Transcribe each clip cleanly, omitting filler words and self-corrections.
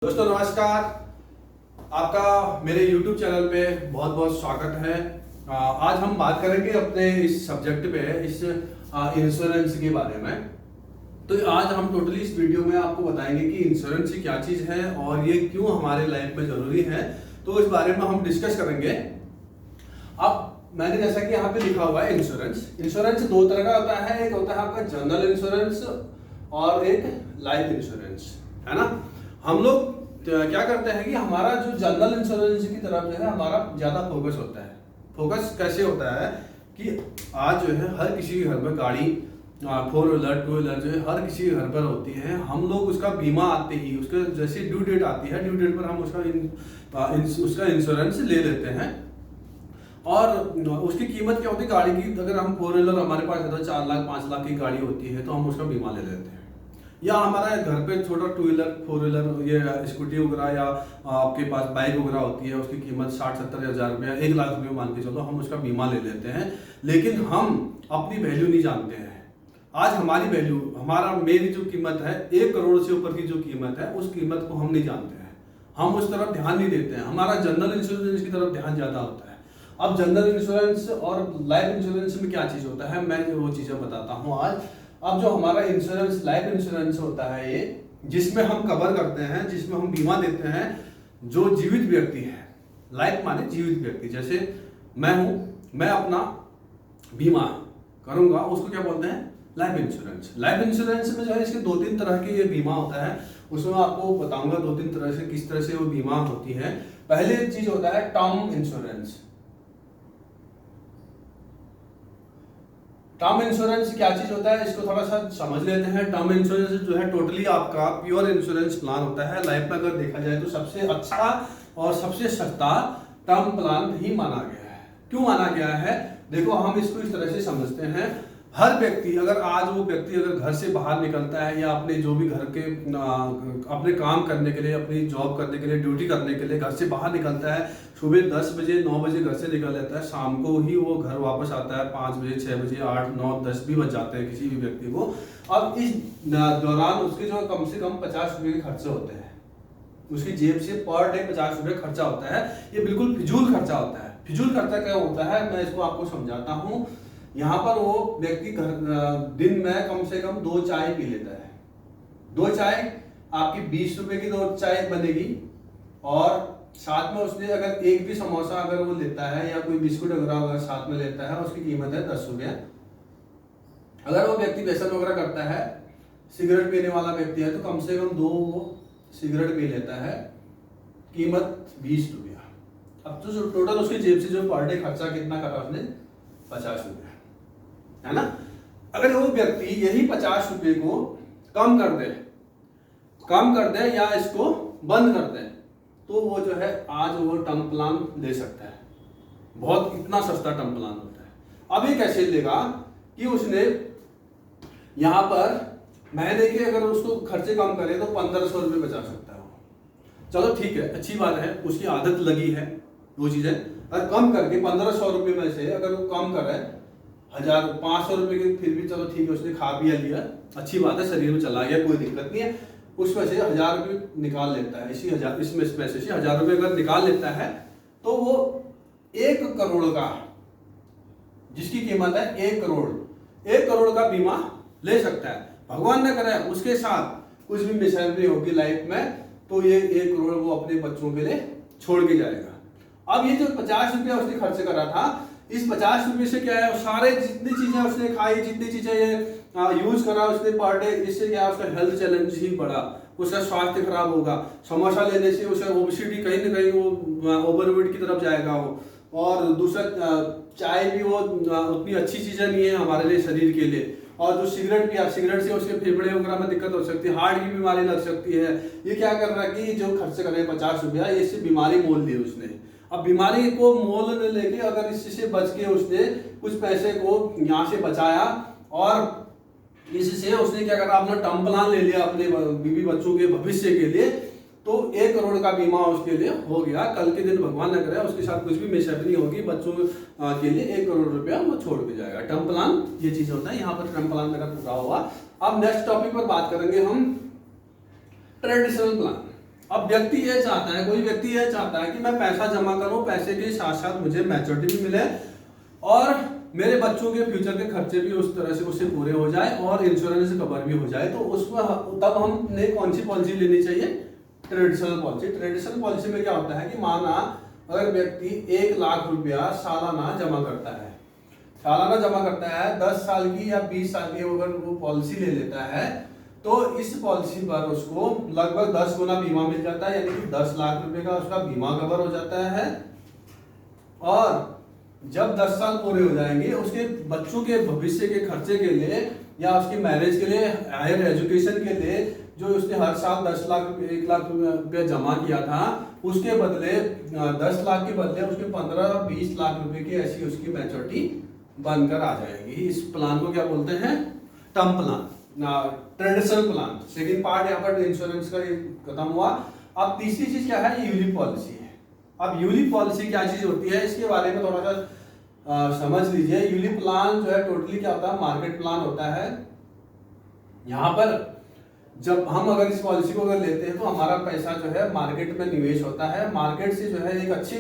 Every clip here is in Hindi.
दोस्तों नमस्कार, आपका मेरे YouTube चैनल पे बहुत बहुत स्वागत है। आज हम बात करेंगे अपने इस सब्जेक्ट पे, इस इंश्योरेंस के बारे में। तो आज हम टोटली इस वीडियो में आपको बताएंगे कि इंश्योरेंस क्या चीज़ है और ये क्यों हमारे लाइफ में ज़रूरी है, तो इस बारे में हम डिस्कस करेंगे। अब मैंने जैसा कि यहाँ पे लिखा हुआ है इंश्योरेंस दो तरह का होता है। एक होता है आपका जनरल इंश्योरेंस और एक लाइफ इंश्योरेंस, है ना। हम लोग क्या करते हैं कि हमारा जो जनरल इंश्योरेंस की तरफ जो है हमारा ज़्यादा फोकस होता है। फोकस कैसे होता है कि आज जो है हर किसी के घर में गाड़ी 4 व्हीलर 2 व्हीलर जो है हर किसी के घर पर होती है। हम लोग उसका बीमा आते ही उसके जैसे ड्यू डेट आती है, ड्यू डेट पर हम उसका इंश्योरेंस ले लेते हैं। और उसकी कीमत क्या होती है गाड़ी की, अगर हम 4 व्हीलर हमारे पास है तो 4 लाख 5 लाख की गाड़ी होती है तो हम उसका बीमा ले लेते हैं। या हमारा घर पे छोटा 2 व्हीलर 4 व्हीलर ये स्कूटी वगैरह या आपके पास बाइक वगैरह होती है, उसकी कीमत 60-70 हज़ार रुपया 1 लाख रुपये मान के चलो, हम उसका बीमा ले लेते हैं। लेकिन हम अपनी वैल्यू नहीं जानते हैं। आज हमारी वैल्यू, हमारा मेरी जो कीमत है 1 करोड़ से ऊपर की जो कीमत है, उस कीमत को हम नहीं जानते हैं। हम उस तरफ ध्यान नहीं देते हैं। हमारा जनरल इंश्योरेंस की तरफ ध्यान ज़्यादा होता है। अब जनरल इंश्योरेंस और लाइफ इंश्योरेंस में क्या चीज़ होता है, मैं वो चीज़ें बताता हूँ आज। अब जो हमारा इंश्योरेंस लाइफ इंश्योरेंस होता है, ये जिसमें हम कवर करते हैं, जिसमें हम बीमा देते हैं जो जीवित व्यक्ति है। लाइफ माने जीवित व्यक्ति, जैसे मैं हूं, मैं अपना बीमा करूंगा, उसको क्या बोलते हैं, लाइफ इंश्योरेंस। लाइफ इंश्योरेंस में जो है इसके 2-3 तरह के ये बीमा होता है। उसमें आपको बताऊंगा 2-3 तरह से किस तरह से वो बीमा होती है। पहले चीज होता है टर्म इंश्योरेंस। टर्म इंश्योरेंस क्या चीज होता है, इसको थोड़ा सा समझ लेते हैं। टर्म इंश्योरेंस जो है टोटली आपका प्योर इंश्योरेंस प्लान होता है। लाइफ में अगर देखा जाए तो सबसे अच्छा और सबसे सस्ता टर्म प्लान ही माना गया है। क्यों माना गया है, देखो हम इसको इस तरह से समझते हैं। हर व्यक्ति, अगर आज वो व्यक्ति अगर घर से बाहर निकलता है या अपने जो भी घर के अपने काम करने के लिए, अपनी जॉब करने के लिए, ड्यूटी करने के लिए घर से बाहर निकलता है, सुबह 10 बजे 9 बजे घर से निकल लेता है, शाम को ही वो घर वापस आता है 5 बजे 6 बजे 8 9 10 भी बज जाते हैं किसी भी व्यक्ति को। अब इस दौरान उसके जो कम से कम 50 रुपये के खर्चे होते हैं। उसकी जेब से पर डे 50 रुपये खर्चा होता है। ये बिल्कुल फिजूल खर्चा होता है। फिजूल खर्चा क्या होता है, मैं इसको आपको समझाता हूँ। यहाँ पर वो व्यक्ति दिन में कम से कम 2 चाय पी लेता है। 2 चाय आपकी 20 रुपए की 2 चाय बनेगी, और साथ में उसने अगर एक भी समोसा अगर वो लेता है या कोई बिस्कुट वगैरह अगर साथ में लेता है, उसकी कीमत है 10 रुपया। अगर वो व्यक्ति व्यसन वगैरह करता है, सिगरेट पीने वाला व्यक्ति है, तो कम से कम 2 सिगरेट पी लेता है, कीमत 20 रुपया। अब तो टोटल उसकी जेब से जो पर डे खर्चा कितना करा उसने, 50 रुपया, है ना। अगर वो व्यक्ति यही 50 रुपये को कम कर दे या इसको बंद कर दे, तो वो जो है आज वो टर्म प्लान ले सकता है। बहुत इतना सस्ता टर्म प्लान होता है। अब ये कैसे लेगा कि उसने यहां पर महीने के अगर उसको खर्चे कम करे तो 1500 रुपये बचा सकता है। चलो ठीक है, अच्छी बात है, उसकी आदत लगी है वो चीजें। अगर कम करके 1500 रुपये में से अगर वो कम करे 1500 रुपये की, फिर भी चलो ठीक है, उसने खा पिया लिया, अच्छी बात है, शरीर में चला गया, कोई दिक्कत नहीं है। उसमें से 1000 रुपये निकाल लेता है, इसमें पैसे से 1000 रुपये अगर निकाल लेता है तो वो 1 करोड़ का, जिसकी कीमत है 1 करोड़ का बीमा ले सकता है। भगवान न करे उसके साथ कुछ भी मिसहैपनिंग होगी लाइफ में, तो ये 1 करोड़ वो अपने बच्चों के लिए छोड़ के जाएगा। अब ये जो 50 रुपया उसने खर्च करा था, इस 50 रुपये से क्या है, सारे जितनी चीजें उसने खाई, जितनी चीजें ये यूज करा उसने पर डे, इससे क्या है, उसका हेल्थ चैलेंज ही बढ़ा, उसका स्वास्थ्य खराब होगा। समोसा लेने से उसे ओबेसिटी, कहीं ना कहीं वो ओवरवेट की तरफ जाएगा वो। और दूसरा चाय भी वो उतनी अच्छी चीजें नहीं है हमारे लिए, शरीर के लिए। और जो सिगरेट पिया, सिगरेट से उसके फेफड़े वगैरह में दिक्कत हो सकती है, हार्ट की बीमारी लग सकती है। ये क्या कर रहा है कि जो खर्च कर रहे हैं 50 रुपया, इससे बीमारी मोल ली उसने। अब बीमारी को मोल न लेके अगर इससे बच के उसने कुछ पैसे को यहाँ से बचाया, और इससे उसने क्या करा, अपना टर्म प्लान ले लिया अपने बीवी बच्चों के भविष्य के लिए, तो 1 करोड़ का बीमा उसके लिए हो गया। कल के दिन भगवान न करे उसके साथ कुछ भी मिसहैपनिंग होगी, बच्चों के लिए 1 करोड़ रुपया वो छोड़ के जाएगा। टर्म प्लान ये चीज होता है। यहाँ पर टर्म प्लान मेरा पूरा हुआ। अब नेक्स्ट टॉपिक पर बात करेंगे हम, ट्रेडिशनल प्लान। अब व्यक्ति ये चाहता है, कोई व्यक्ति ये चाहता है कि मैं पैसा जमा करूं, पैसे के साथ साथ मुझे मैच्योरिटी भी मिले और मेरे बच्चों के फ्यूचर के खर्चे भी उस तरह से उससे पूरे हो जाए और इंश्योरेंस कवर भी हो जाए। तो उसमें तब हमने कौन सी पॉलिसी लेनी चाहिए? Traditional policy. ट्रेडिशनल पॉलिसी में क्या होता है कि माना अगर व्यक्ति 1 लाख रुपया सालाना जमा करता है, 10 साल की या 20 साल की अगर वो पॉलिसी ले लेता है तो इस पॉलिसी पर उसको लगभग 10 गुना बीमा मिल जाता है, यानी कि 10 लाख रुपए का उसका बीमा कवर हो जाता है। और जब 10 साल पूरे हो जाएंगे उसके बच्चों के भविष्य के खर्चे के लिए या उसकी मैरिज के लिए, हायर एजुकेशन के लिए जो उसने हर साल 10 लाख 1 लाख रुपया जमा किया था, उसके बदले 10 लाख के बदले उसके 15-20 लाख रुपए की ऐसी उसकी मैच्योरिटी बनकर आ जाएगी। इस प्लान को क्या बोलते हैं? Term plan, traditional plan. Second part यहाँ पर इंश्योरेंस का खत्म हुआ। अब तीसरी चीज क्या है? यूलिप पॉलिसी है। अब यूलिप पॉलिसी क्या चीज होती है इसके बारे में थोड़ा सा समझ लीजिए। यूलिप प्लान जो है टोटली क्या होता है? मार्केट प्लान होता है। यहाँ पर जब हम अगर इस पॉलिसी को अगर लेते हैं तो हमारा पैसा जो है मार्केट में निवेश होता है, मार्केट से जो है एक अच्छे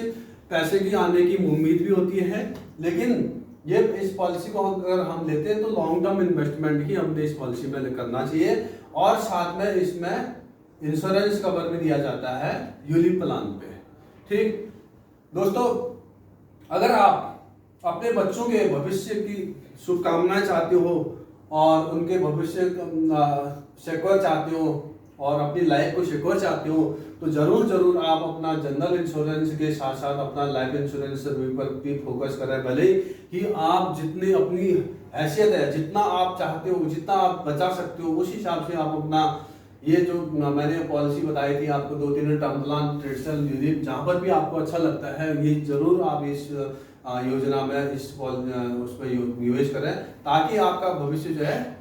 पैसे की आने की उम्मीद भी होती है। लेकिन ये इस पॉलिसी को अगर हम लेते हैं तो लॉन्ग टर्म इन्वेस्टमेंट ही हमने इस पॉलिसी में करना चाहिए और साथ में इसमें इंश्योरेंस कवर भी दिया जाता है यूलिप प्लान पे। ठीक दोस्तों, अगर आप अपने बच्चों के भविष्य की शुभकामनाएं चाहते हो और उनके भविष्य सिक्योर चाहते हो और अपनी लाइफ को सिक्योर चाहते हो तो जरूर आप अपना जनरल इंश्योरेंस के साथ साथ अपना लाइफ इंश्योरेंस पर भी फोकस करें। भले ही आप जितनी अपनी हैसियत है, जितना आप चाहते हो, जितना आप बचा सकते हो, उस हिसाब से आप अपना ये जो मैंने पॉलिसी बताई थी आपको 2-3 टर्म प्लान, ट्रेडिशनल, यूलिप, जहाँ पर भी आपको अच्छा लगता है ये जरूर आप इस योजना में उस पर निवेश करें ताकि आपका भविष्य जो है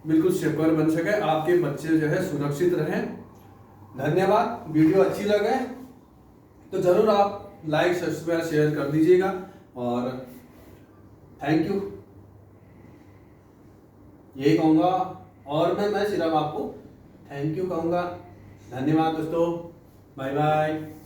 बिल्कुल सिक्योर बन सके, आपके बच्चे जो है सुरक्षित रहें। धन्यवाद। वीडियो अच्छी लगे तो जरूर आप लाइक, सब्सक्राइब, शेयर कर दीजिएगा और थैंक यू यही कहूँगा। और मैं सिर्फ आपको थैंक यू कहूँगा। धन्यवाद दोस्तों, बाय बाय।